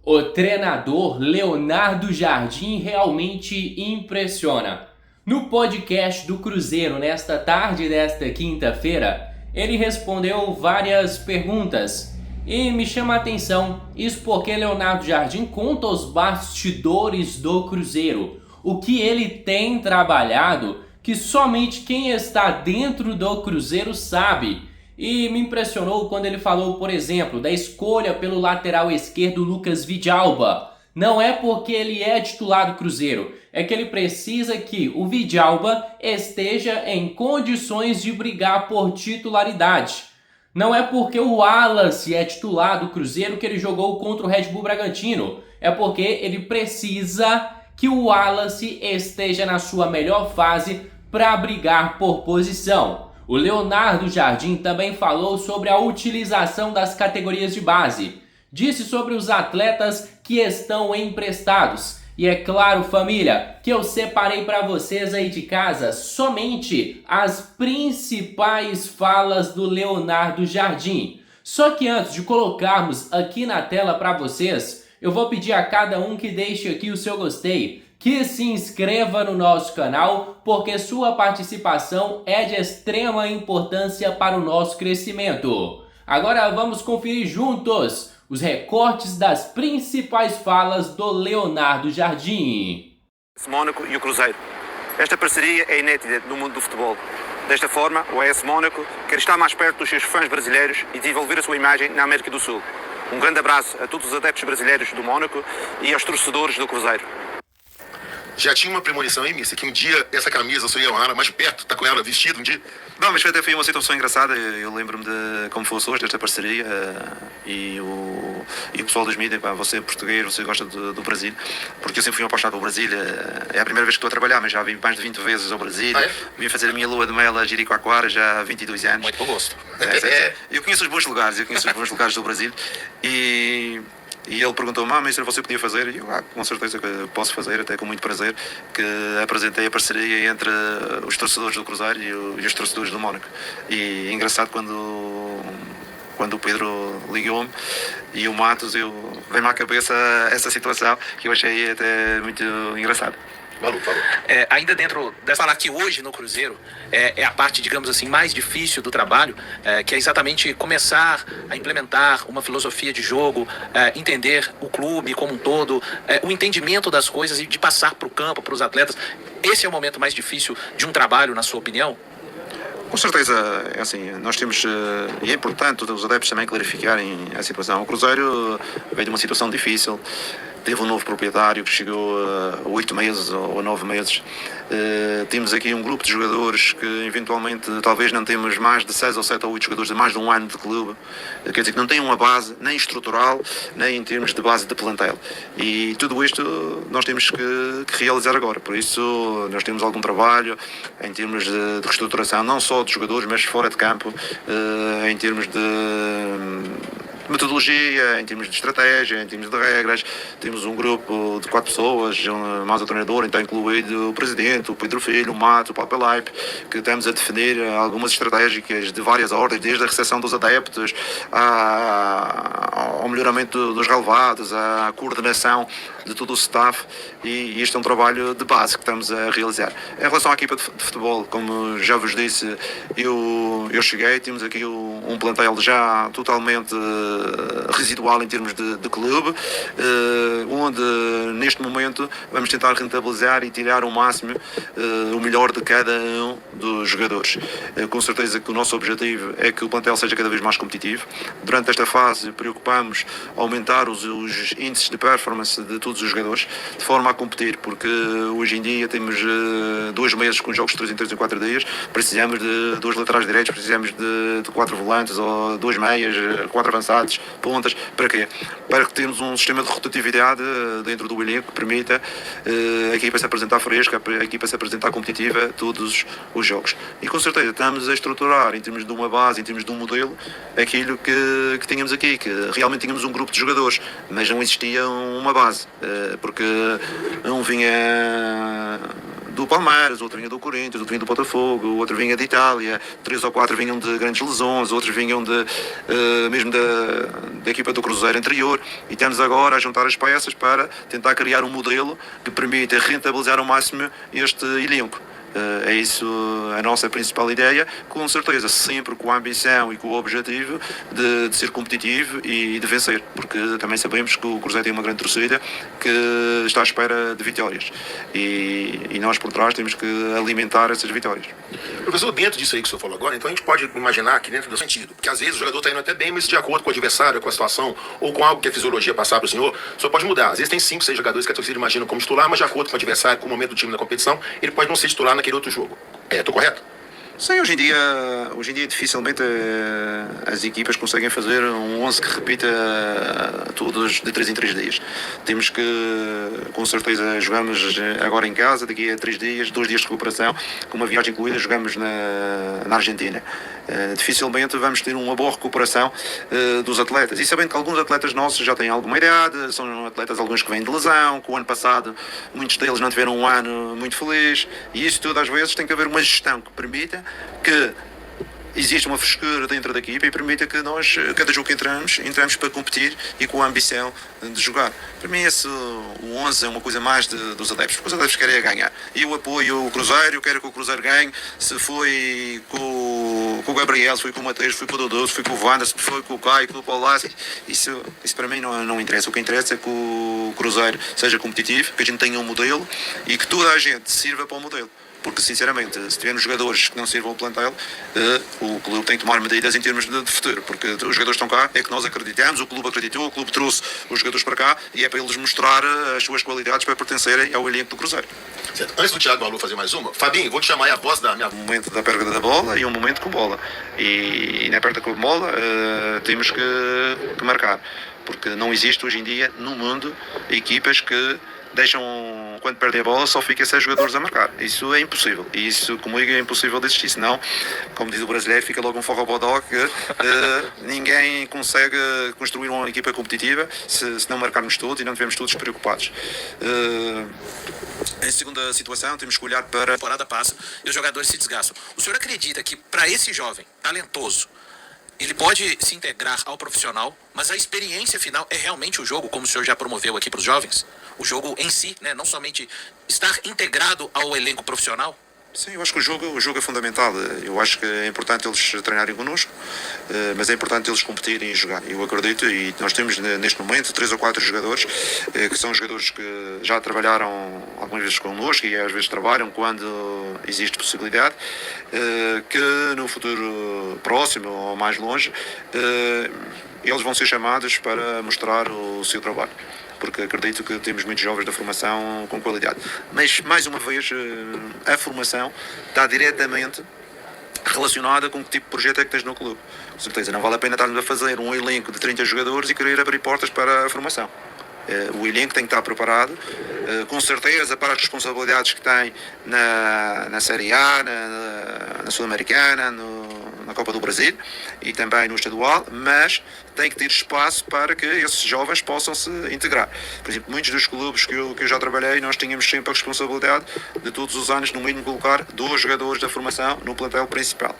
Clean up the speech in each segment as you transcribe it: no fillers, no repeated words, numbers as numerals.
O treinador Leonardo Jardim realmente impressiona. No podcast do Cruzeiro, nesta tarde desta quinta-feira, ele respondeu várias perguntas. E me chama a atenção isso porque Leonardo Jardim conta os bastidores do Cruzeiro, o que ele tem trabalhado que somente quem está dentro do Cruzeiro sabe. E me impressionou quando ele falou, por exemplo, da escolha pelo lateral esquerdo Lucas Vidalba. Não é porque ele é titular do Cruzeiro, é que ele precisa que o Vidalba esteja em condições de brigar por titularidade. Não é porque o Wallace é titular do Cruzeiro que ele jogou contra o Red Bull Bragantino. É porque ele precisa que o Wallace esteja na sua melhor fase para brigar por posição. O Leonardo Jardim também falou sobre a utilização das categorias de base. Disse sobre os atletas que estão emprestados. E é claro, família, que eu separei para vocês aí de casa somente as principais falas do Leonardo Jardim. Só que antes de colocarmos aqui na tela para vocês, eu vou pedir a cada um que deixe aqui o seu gostei, que se inscreva no nosso canal, porque sua participação é de extrema importância para o nosso crescimento. Agora vamos conferir juntos os recortes das principais falas do Leonardo Jardim. Mónaco e o Cruzeiro. Esta parceria é inédita no mundo do futebol. Desta forma, o AS Mónaco quer estar mais perto dos seus fãs brasileiros e desenvolver a sua imagem na América do Sul. Um grande abraço a todos os adeptos brasileiros do Mónaco e aos torcedores do Cruzeiro. Já tinha uma premonição em mim, que um dia essa camisa só ia honrar mais perto, tá com ela vestido um dia. Não, mas até foi uma situação engraçada. Eu lembro-me de como fosse hoje, desta parceria, e o pessoal dos mídias, você é português, você gosta do Brasil, porque eu sempre fui apaixonado pelo Brasil. É a primeira vez que estou a trabalhar, mas já vim mais de 20 vezes ao Brasil. Vim fazer a minha lua de mel a Jericoacoara já há 22 anos. Muito bom gosto. Eu conheço os bons lugares, do Brasil. E ele perguntou-me, mas você podia fazer? E eu, com certeza que posso fazer, até com muito prazer, que apresentei a parceria entre os torcedores do Cruzeiro e os torcedores do Mónaco. E engraçado quando o Pedro ligou-me e o Matos, veio-me à cabeça essa situação que eu achei até muito engraçado. Falou. Ainda dentro dessa falar que hoje no Cruzeiro é a parte, digamos assim, mais difícil do trabalho, que é exatamente começar a implementar uma filosofia de jogo, entender o clube como um todo, o entendimento das coisas e de passar para o campo, para os atletas. Esse é o momento mais difícil de um trabalho, na sua opinião? Com certeza, é assim, nós temos, e é importante os adeptos também clarificarem a situação. O Cruzeiro veio de uma situação difícil, teve um novo proprietário que chegou a 8 meses ou 9 meses. Temos aqui um grupo de jogadores que eventualmente talvez não temos mais de 6 ou 7 ou 8 jogadores de mais de um ano de clube. Quer dizer que não tem uma base nem estrutural, nem em termos de base de plantel. E tudo isto nós temos que realizar agora. Por isso nós temos algum trabalho em termos de reestruturação, não só de jogadores, mas fora de campo, em termos de metodologia, em termos de estratégia, em termos de regras. Temos um grupo de 4 pessoas, mais o treinador, então incluído o presidente, o Pedro Filho, o Mato, o Paulo Pelaipe, que estamos a definir algumas estratégicas de várias ordens, desde a recepção dos adeptos ao melhoramento dos relevados, à coordenação de todo o staff, e este é um trabalho de base que estamos a realizar. Em relação à equipa de futebol, como já vos disse, eu cheguei, temos aqui um plantel já totalmente residual em termos de clube, onde neste momento vamos tentar rentabilizar e tirar o máximo, o melhor de cada um dos jogadores. Com certeza que o nosso objetivo é que o plantel seja cada vez mais competitivo. Durante esta fase preocupamos aumentar os índices de performance de todos os jogadores, de forma a competir, porque hoje em dia temos 2 meses com jogos de 3 em 3 em 4 dias, precisamos de 2 laterais direitos, precisamos de 4 volantes ou 2 meias, 4 avançados, pontas. Para quê? Para que tenhamos um sistema de rotatividade dentro do elenco que permita a equipa se apresentar fresca, a equipa se apresentar competitiva todos os jogos. E com certeza estamos a estruturar em termos de uma base, em termos de um modelo, aquilo que tínhamos aqui, que realmente tínhamos um grupo de jogadores, mas não existia uma base, porque um vinha do Palmeiras, outro vinha do Corinthians, outro vinha do Botafogo, outro vinha de Itália, 3 ou 4 vinham de grandes lesões, outros vinham mesmo da equipa do Cruzeiro anterior, e estamos agora a juntar as peças para tentar criar um modelo que permita rentabilizar ao máximo este elenco. É isso a nossa principal ideia, com certeza sempre com a ambição e com o objetivo de ser competitivo e de vencer, porque também sabemos que o Cruzeiro tem uma grande torcida que está à espera de vitórias e nós por trás temos que alimentar essas vitórias. Professor, dentro disso aí que o senhor falou agora, então a gente pode imaginar que dentro do sentido, porque às vezes o jogador está indo até bem, mas de acordo com o adversário, com a situação, ou com algo que a fisiologia passar para o senhor pode mudar. Às vezes tem 5, 6 jogadores que a torcida imagina como titular, mas de acordo com o adversário, com o momento do time na competição, ele pode não ser titular naquele outro jogo. Estou correto? Sim, hoje em dia dificilmente as equipas conseguem fazer um 11 que repita todos de 3 em 3 dias. Temos que, com certeza, jogamos agora em casa, daqui a 3 dias, 2 dias de recuperação, com uma viagem incluída, jogamos na Argentina. Dificilmente vamos ter uma boa recuperação dos atletas. E sabendo que alguns atletas nossos já têm alguma idade, são atletas alguns que vêm de lesão, que o ano passado muitos deles não tiveram um ano muito feliz, e isso tudo às vezes tem que haver uma gestão que permita que existe uma frescura dentro da equipa e permita que nós, cada jogo que entramos para competir e com a ambição de jogar. Para mim o 11 é uma coisa mais dos adeptos, porque os adeptos querem ganhar. E eu apoio o Cruzeiro, eu quero que o Cruzeiro ganhe. Se foi com o Gabriel, se foi com o Mateus, se foi com o Dodô, se foi com o Wanda, se foi com o Caio, com o Paulo Lassi, isso para mim não interessa. O que interessa é que o Cruzeiro seja competitivo, que a gente tenha um modelo e que toda a gente sirva para o modelo. Porque, sinceramente, se tivermos jogadores que não sirvam ao plantel, o clube tem que tomar medidas em termos de futuro, porque os jogadores estão cá, é que nós acreditamos, o clube acreditou, o clube trouxe os jogadores para cá e é para eles mostrar as suas qualidades para pertencerem ao elenco do Cruzeiro. Certo. Antes do Thiago Malu fazer mais uma, Fabinho, vou te chamar aí a voz da minha... Um momento da perda da bola e um momento com bola. E na perda com bola temos que marcar, porque não existe hoje em dia no mundo equipas que deixam, quando perdem a bola, só fica 6 jogadores a marcar. Isso é impossível. E isso, comigo, é impossível de existir. Senão, como diz o brasileiro, fica logo um forrobodó que ninguém consegue construir uma equipa competitiva se não marcarmos todos e não estivermos todos preocupados. Em segunda situação, temos que olhar para... A temporada passa e os jogadores se desgastam. O senhor acredita que, para esse jovem talentoso, ele pode se integrar ao profissional, mas a experiência final é realmente o jogo, como o senhor já promoveu aqui para os jovens? O jogo em si, né? Não somente estar integrado ao elenco profissional? Sim, eu acho que o jogo é fundamental. Eu acho que é importante eles treinarem connosco, mas é importante eles competirem e jogar. Eu acredito, e nós temos neste momento 3 ou 4 jogadores que são jogadores que já trabalharam algumas vezes connosco e às vezes trabalham quando existe possibilidade, que no futuro próximo ou mais longe eles vão ser chamados para mostrar o seu trabalho, porque acredito que temos muitos jovens da formação com qualidade. Mas, mais uma vez, a formação está diretamente relacionada com que tipo de projeto é que tens no clube. Com certeza, não vale a pena estarmos a fazer um elenco de 30 jogadores e querer abrir portas para a formação. O elenco tem que estar preparado, com certeza, para as responsabilidades que tem na Série A, na Sul-Americana, na Copa do Brasil e também no estadual, mas tem que ter espaço para que esses jovens possam se integrar. Por exemplo, muitos dos clubes que eu já trabalhei, nós tínhamos sempre a responsabilidade de todos os anos, no mínimo, colocar 2 jogadores da formação no plantel principal.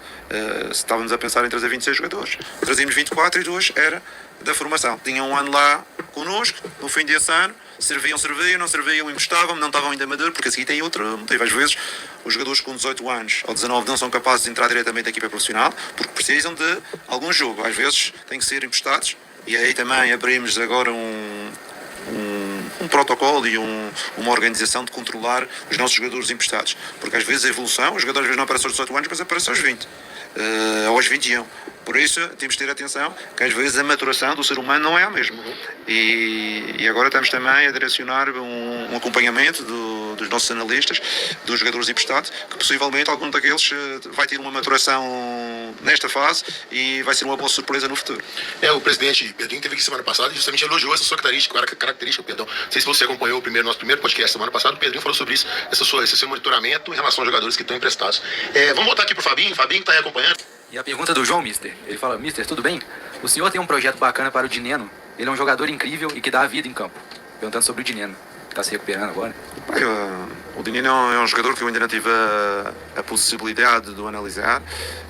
Se estávamos a pensar em trazer 26 jogadores, trazíamos 24 e 2 era da formação. Tinham um ano lá connosco, no fim desse ano, serviam, não serviam, emprestavam, não estavam ainda maduros, porque a seguir tem outro motivo. Às vezes, os jogadores com 18 anos ou 19 não são capazes de entrar diretamente na equipa profissional, porque precisam de algum jogo. Às vezes, têm que ser emprestados, e aí também abrimos agora um protocolo e uma organização de controlar os nossos jogadores emprestados, porque às vezes a evolução, os jogadores às vezes não aparecem aos 18 anos, mas aparecem aos 20, aos 21. Por isso temos de ter atenção que às vezes a maturação do ser humano não é a mesma. E agora estamos também a direcionar um acompanhamento dos nossos analistas, dos jogadores emprestados, que possivelmente algum daqueles vai ter uma maturação nesta fase e vai ser uma boa surpresa no futuro. O presidente Pedrinho teve aqui semana passada e justamente elogiou essa sua característica, perdão. Não sei se você acompanhou nosso primeiro podcast semana passada, o Pedrinho falou sobre isso, esse seu monitoramento em relação aos jogadores que estão emprestados. Vamos voltar aqui para o Fabinho que está aí acompanhando. E a pergunta do João, mister, ele fala: mister, tudo bem? O senhor tem um projeto bacana para o Dineno? Ele é um jogador incrível e que dá a vida em campo. Perguntando sobre o Dineno. está se recuperando agora. O Dinino é um jogador que eu ainda não tive a possibilidade de o analisar.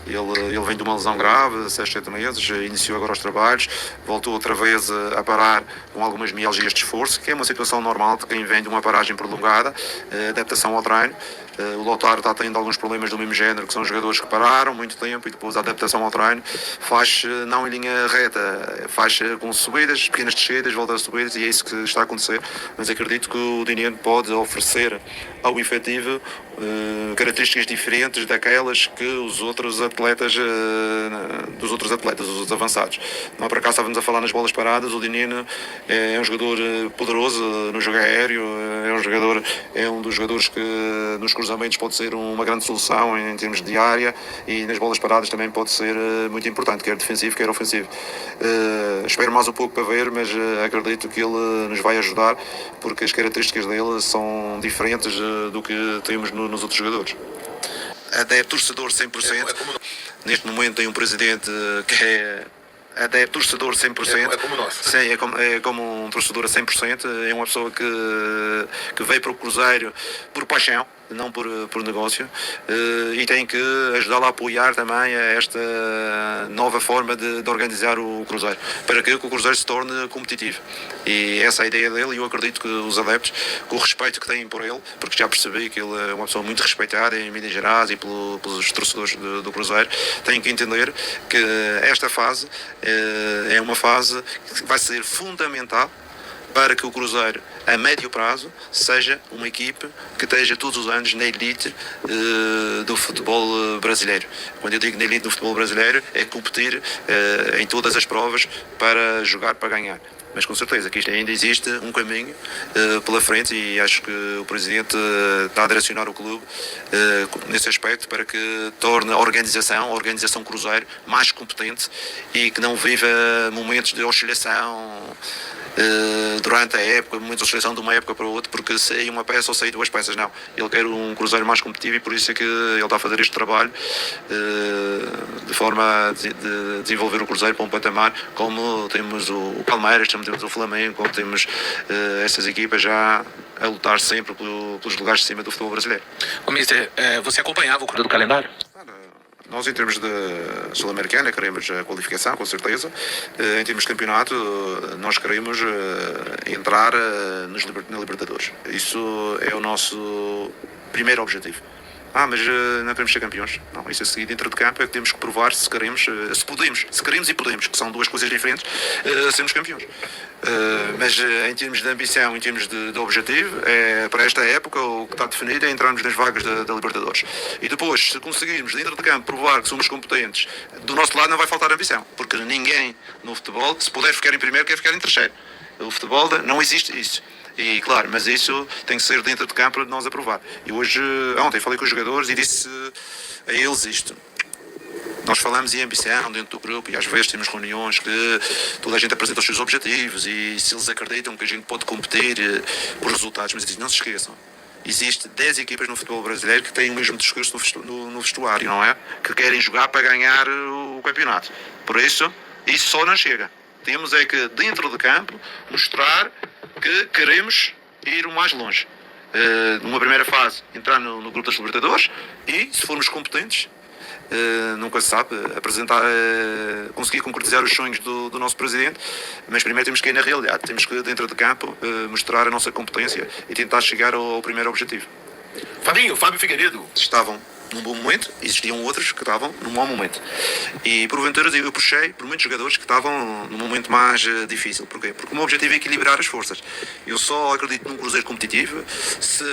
Ele vem de uma lesão grave, 6, 7 meses, iniciou agora os trabalhos, voltou outra vez a parar com algumas mialgias de esforço, que é uma situação normal de quem vem de uma paragem prolongada, adaptação ao treino. O Lautaro está tendo alguns problemas do mesmo género, que são jogadores que pararam muito tempo e depois a adaptação ao treino faz não em linha reta, faz com subidas, pequenas descidas, volta a subidas, e é isso que está a acontecer. Mas acredito que o Dinino pode oferecer ao efetivo características diferentes daquelas que os outros atletas, dos outros avançados. Não é por acaso estávamos a falar nas bolas paradas. O Dinino é um jogador poderoso no jogo aéreo, é um dos jogadores que nos cruzamentos pode ser uma grande solução em termos de área, e nas bolas paradas também pode ser muito importante, quer defensivo, quer ofensivo. Espero mais um pouco para ver, mas acredito que ele nos vai ajudar, porque as características dele são diferentes do que temos nos outros jogadores. Adepto, torcedor 100%. Neste momento tem um presidente que é adepto, torcedor 100%. É como nós. Sim, é como um torcedor a 100%. É uma pessoa que veio para o Cruzeiro por paixão, não por negócio, e tem que ajudá-lo a apoiar também esta nova forma de organizar o Cruzeiro, para que o Cruzeiro se torne competitivo. E essa é a ideia dele, e eu acredito que os adeptos, com o respeito que têm por ele, porque já percebi que ele é uma pessoa muito respeitada em Minas Gerais e pelos torcedores do Cruzeiro, têm que entender que esta fase é uma fase que vai ser fundamental para que o Cruzeiro, a médio prazo, seja uma equipe que esteja todos os anos na elite do futebol brasileiro. Quando eu digo na elite do futebol brasileiro, é competir em todas as provas para jogar, para ganhar. Mas com certeza que isto ainda existe um caminho pela frente, e acho que o Presidente está a direcionar o clube nesse aspecto, para que torne a organização Cruzeiro mais competente e que não viva momentos de oscilação durante a época, muita oscilação de uma época para outra, porque sai uma peça ou sai duas peças. Não, ele quer um Cruzeiro mais competitivo, e por isso é que ele está a fazer este trabalho de forma a desenvolver o Cruzeiro para um patamar como temos o Palmeiras, como temos o Flamengo, como temos estas equipas já a lutar sempre pelos lugares de cima do futebol brasileiro. Ô, Mister, você acompanhava o Cruzeiro do calendário? Nós, em termos de Sul-Americana, queremos a qualificação, com certeza. Em termos de campeonato, nós queremos entrar na Libertadores. Isso é o nosso primeiro objetivo. Mas não queremos ser campeões. Não, isso a seguir dentro de campo é que temos que provar se queremos, se queremos e podemos, que são duas coisas diferentes, sermos campeões. Mas em termos de ambição, em termos de objetivo, para esta época o que está definido é entrarmos nas vagas da Libertadores. E depois, se conseguirmos dentro de campo provar que somos competentes, do nosso lado não vai faltar ambição, porque ninguém no futebol, se puder ficar em primeiro, quer ficar em terceiro. O futebol não existe isso. E claro, mas isso tem que ser dentro de campo para nós aprovar. E ontem falei com os jogadores e disse a eles isto. Nós falamos em ambição dentro do grupo, e às vezes temos reuniões que toda a gente apresenta os seus objetivos, e se eles acreditam que a gente pode competir por resultados, mas não se esqueçam, existe 10 equipas no futebol brasileiro que têm o mesmo discurso no vestuário, não é? Que querem jogar para ganhar o campeonato. Por isso só não chega. Temos é que, dentro de campo, mostrar que queremos ir o mais longe. Numa primeira fase, entrar no grupo das Libertadores, e, se formos competentes, nunca se sabe, conseguir concretizar os sonhos do nosso Presidente. Mas primeiro temos que ir na realidade, temos que, dentro de campo, mostrar a nossa competência e tentar chegar ao primeiro objetivo. Fábio Figueiredo. Estavam num bom momento, existiam outros que estavam num mau momento. E porventura eu puxei por muitos jogadores que estavam num momento mais difícil. Porquê? Porque o meu objetivo é equilibrar as forças. Eu só acredito num Cruzeiro competitivo se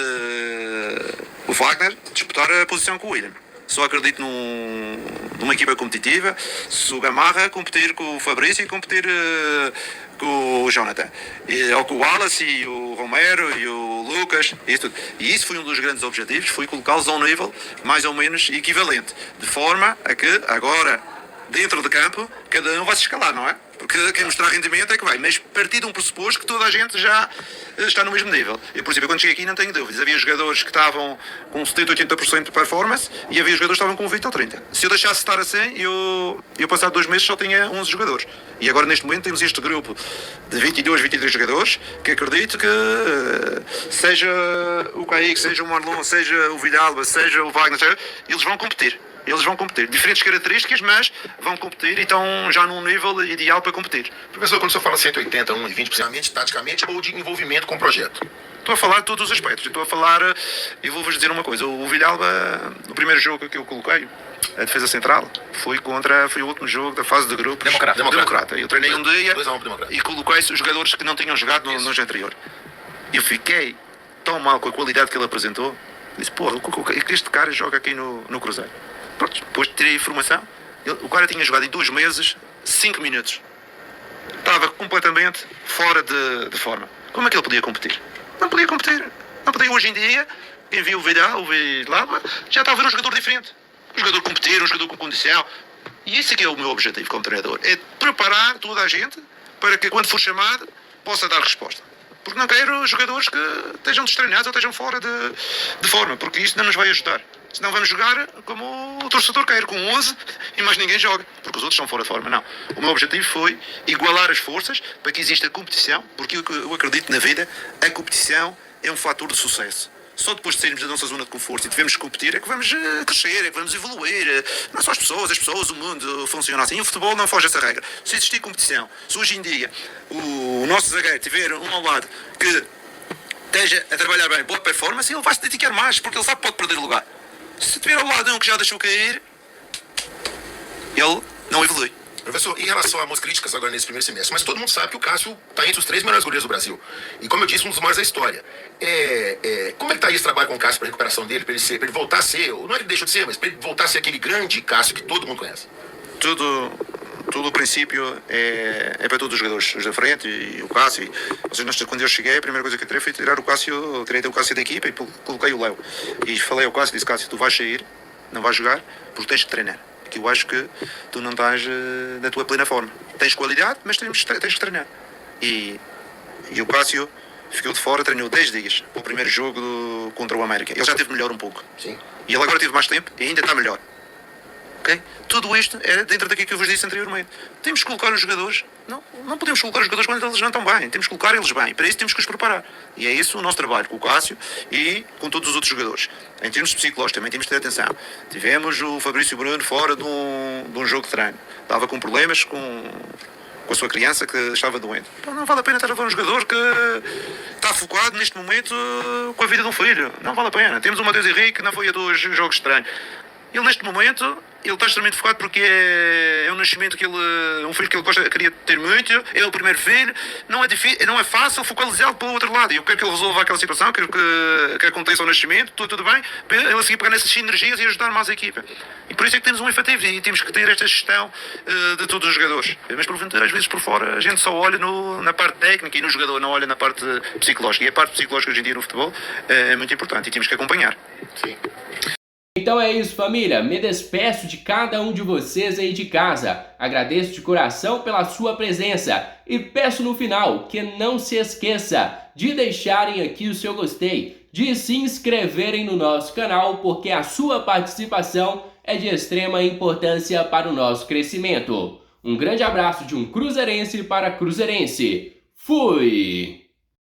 o Wagner disputar a posição com o William. Só acredito numa equipa competitiva se o Gamarra competir com o Fabrício e competir com o Jonathan, ou com o Wallace e o Romero e o Lucas, isso tudo. E isso foi um dos grandes objetivos, foi colocá-los a um nível mais ou menos equivalente, de forma a que agora, dentro de campo, cada um vai se escalar, não é? Porque quem mostrar rendimento é que vai, mas partir de um pressuposto que toda a gente já está no mesmo nível. Eu, por exemplo, quando cheguei aqui não tenho dúvidas. Havia jogadores que estavam com 70, 80% de performance e havia jogadores que estavam com 20 ou 30. Se eu deixasse estar assim, eu passado 2 meses só tinha 11 jogadores. E agora neste momento temos este grupo de 22, 23 jogadores que acredito que seja o Kaique, seja o Marlon, seja o Villalba, seja o Wagner, eles vão competir. Eles vão competir. Diferentes características, mas vão competir e estão já num nível ideal para competir. Professor, quando o senhor fala 180, 120%, taticamente ou de envolvimento com o projeto? Estou a falar de todos os aspectos. Estou a falar, e vou-vos dizer uma coisa. O Villalba, o primeiro jogo que eu coloquei, a defesa central, foi o último jogo da fase de grupos. Democrata. Eu treinei um dia e coloquei os jogadores que não tinham jogado no ano anterior. Eu fiquei tão mal com a qualidade que ele apresentou. Disse, porra, este cara joga aqui no Cruzeiro. Pronto, depois tirei a informação. O cara tinha jogado em 2 meses, 5 minutos. Estava completamente fora de forma. Como é que ele podia competir? Não podia competir. Não podia hoje em dia. Quem viu o Villalba já está a ver um jogador diferente. Um jogador competir, um jogador com condição. E esse aqui é o meu objetivo como treinador. É preparar toda a gente para que quando for chamado possa dar resposta. Porque não quero jogadores que estejam destreinados ou estejam fora de forma. Porque isso não nos vai ajudar. Senão vamos jogar como o torcedor quer, com 11 e mais ninguém joga, porque os outros estão fora de forma. Não. O meu objetivo foi igualar as forças para que exista competição, porque eu acredito na vida, a competição é um fator de sucesso. Só depois de sairmos da nossa zona de conforto e devemos competir é que vamos crescer, é que vamos evoluir. Não só as pessoas, o mundo funciona assim. E o futebol não foge essa regra. Se existir competição, se hoje em dia o nosso zagueiro tiver um ao lado que esteja a trabalhar bem, boa performance, ele vai se dedicar mais, porque ele sabe que pode perder lugar. Se tiver ao lado um que já deixou cair, ele não evolui. Professor, em relação a algumas críticas agora nesse primeiro semestre, mas todo mundo sabe que o Cássio está entre os 3 melhores goleiros do Brasil. E como eu disse, um dos maiores da história. Como é que está aí esse trabalho com o Cássio para a recuperação dele, para ele voltar a ser, não é que ele deixou de ser, mas para ele voltar a ser aquele grande Cássio que todo mundo conhece? Tudo o princípio é para todos os jogadores, os da frente e o Cássio. Quando eu cheguei, a primeira coisa que eu tirei foi tirar o Cássio, tirei o Cássio da equipa e coloquei o Léo. E falei ao Cássio, disse, Cássio, tu vais sair, não vais jogar, porque tens de treinar. Porque eu acho que tu não estás na tua plena forma. Tens qualidade, mas tens que treinar. E o Cássio ficou de fora, treinou 10 dias para o primeiro jogo contra o América. Ele já esteve melhor um pouco. Sim. E ele agora teve mais tempo e ainda está melhor. Okay? Tudo isto é dentro daquilo que eu vos disse anteriormente. Temos que colocar os jogadores. Não podemos colocar os jogadores quando eles não estão bem. Temos que colocar eles bem. Para isso temos que os preparar. E é isso o nosso trabalho com o Cássio e com todos os outros jogadores. Em termos psicológicos também temos que ter atenção. Tivemos o Fabrício Bruno fora de um jogo de treino. Estava com problemas com a sua criança que estava doente. Então não vale a pena estar a ver um jogador que está focado neste momento com a vida de um filho. Não vale a pena. Temos o Matheus Henrique que não foi a 2 jogos de treino. Ele neste momento ele está extremamente focado porque é um nascimento que um filho que ele queria ter muito, é o primeiro filho, não é fácil focalizá-lo para o outro lado. Eu quero que ele resolva aquela situação, quero que aconteça o nascimento, tudo bem, para ele a seguir pegar nessas sinergias e ajudar mais a equipa. E por isso é que temos um efetivo e temos que ter esta gestão de todos os jogadores. Mas porventura, às vezes por fora, a gente só olha na parte técnica e no jogador não olha na parte psicológica. E a parte psicológica hoje em dia no futebol é muito importante e temos que acompanhar. Sim. Então é isso, família. Me despeço de cada um de vocês aí de casa. Agradeço de coração pela sua presença e peço no final que não se esqueça de deixarem aqui o seu gostei, de se inscreverem no nosso canal, porque a sua participação é de extrema importância para o nosso crescimento. Um grande abraço de um cruzeirense para cruzeirense. Fui!